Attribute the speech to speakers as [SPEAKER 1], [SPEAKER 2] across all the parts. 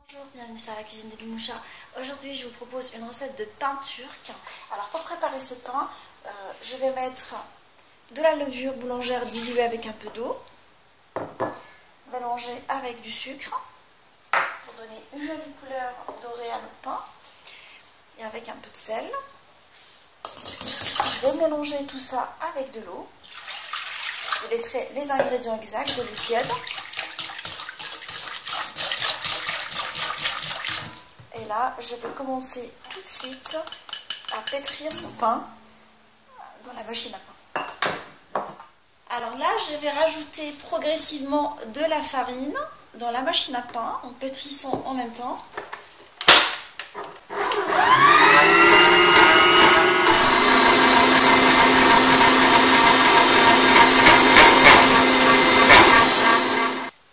[SPEAKER 1] Bonjour, bienvenue sur la cuisine de Limoucha. Aujourd'hui, je vous propose une recette de pain turc. Alors, pour préparer ce pain, je vais mettre de la levure boulangère diluée avec un peu d'eau, mélanger avec du sucre pour donner une jolie couleur dorée à notre pain et avec un peu de sel. Je vais mélanger tout ça avec de l'eau. Je laisserai les ingrédients exacts de l'eau tiède. Et là, je vais commencer tout de suite à pétrir mon pain dans la machine à pain. Alors là, je vais rajouter progressivement de la farine dans la machine à pain en pétrissant en même temps.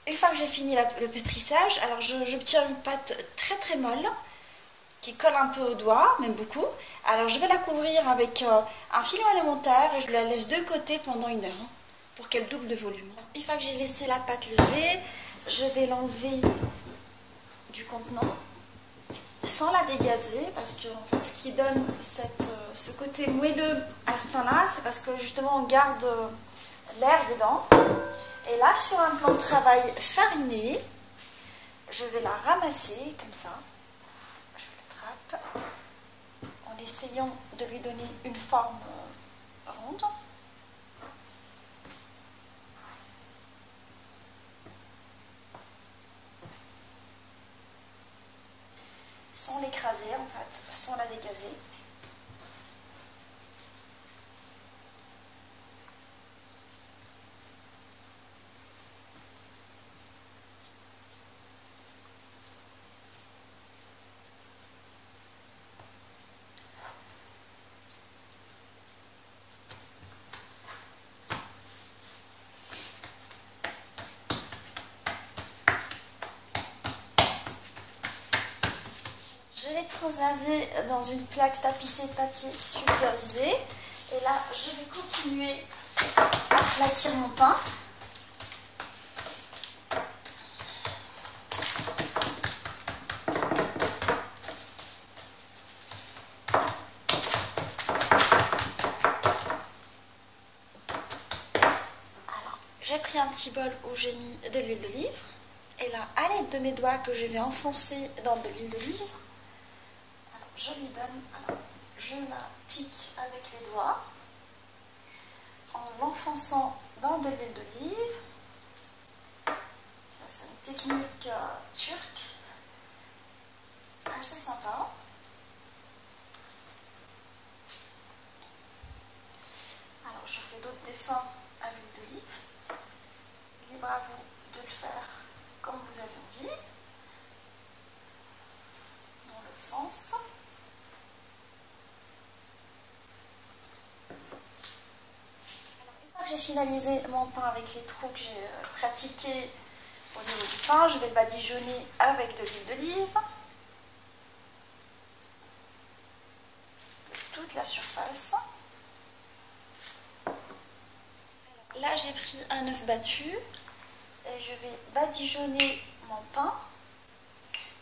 [SPEAKER 1] Une fois que j'ai fini le pétrissage, alors j'obtiens une pâte très molle qui colle un peu au doigt, même beaucoup. Alors je vais la couvrir avec un filon alimentaire et je la laisse de côté pendant 1 heure pour qu'elle double de volume. Une fois que j'ai laissé la pâte lever, je vais l'enlever du contenant sans la dégazer parce que en fait, ce qui donne ce côté moelleux à ce pain-là, c'est parce que justement on garde l'air dedans. Et là, sur un plan de travail fariné, je vais la ramasser comme ça. Je l'attrape en essayant de lui donner une forme ronde. Sans l'écraser en fait, sans la dégazer. Je l'ai transvasé dans une plaque tapissée de papier sulfurisé. Et là, je vais continuer à aplatir mon pain. Alors, j'ai pris un petit bol où j'ai mis de l'huile d'olive. Et là, à l'aide de mes doigts que je vais enfoncer dans de l'huile d'olive, je lui donne, alors, je la pique avec les doigts en l'enfonçant dans de l'huile d'olive. Ça, c'est une technique turque assez sympa. Alors, je fais d'autres dessins à l'huile d'olive. Libre à vous de le faire comme vous avez envie, dans l'autre sens. J'ai finalisé mon pain avec les trous que j'ai pratiqués au niveau du pain. Je vais le badigeonner avec de l'huile d'olive. Toute la surface. Là, j'ai pris un œuf battu et je vais badigeonner mon pain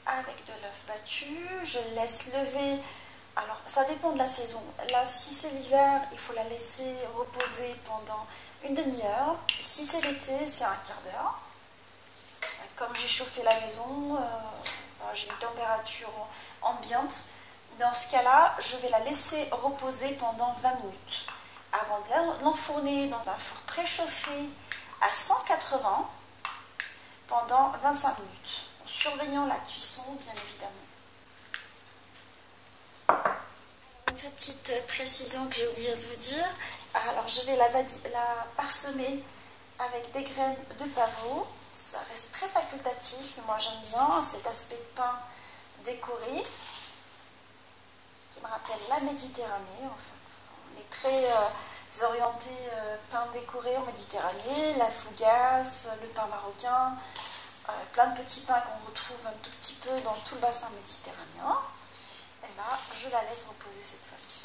[SPEAKER 1] avec de l'œuf battu. Je le laisse lever. Alors, ça dépend de la saison. Là, si c'est l'hiver, il faut la laisser reposer pendant une demi-heure. Si c'est l'été, c'est un quart d'heure. Comme j'ai chauffé la maison, j'ai une température ambiante. Dans ce cas-là, je vais la laisser reposer pendant 20 minutes avant de l'enfourner dans un four préchauffé à 180 pendant 25 minutes, en surveillant la cuisson, bien évidemment. Une petite précision que j'ai oublié de vous dire, alors je vais la parsemer avec des graines de pavot. Ça reste très facultatif, mais moi j'aime bien cet aspect de pain décoré qui me rappelle la Méditerranée en fait. On est très orienté pain décoré en Méditerranée, la fougasse, le pain marocain, plein de petits pains qu'on retrouve un tout petit peu dans tout le bassin méditerranéen. Et là, je la laisse reposer cette fois-ci.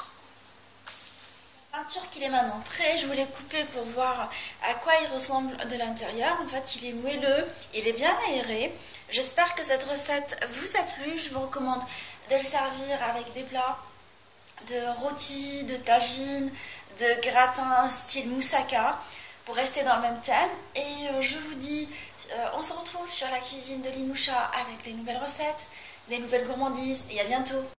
[SPEAKER 1] Peinture qu'il est maintenant prêt, je voulais couper pour voir à quoi il ressemble de l'intérieur. En fait, il est moelleux, il est bien aéré. J'espère que cette recette vous a plu. Je vous recommande de le servir avec des plats de rôti, de tagine, de gratin style moussaka pour rester dans le même thème. Et je vous dis, on se retrouve sur la cuisine de Linoucha avec des nouvelles recettes, des nouvelles gourmandises et à bientôt.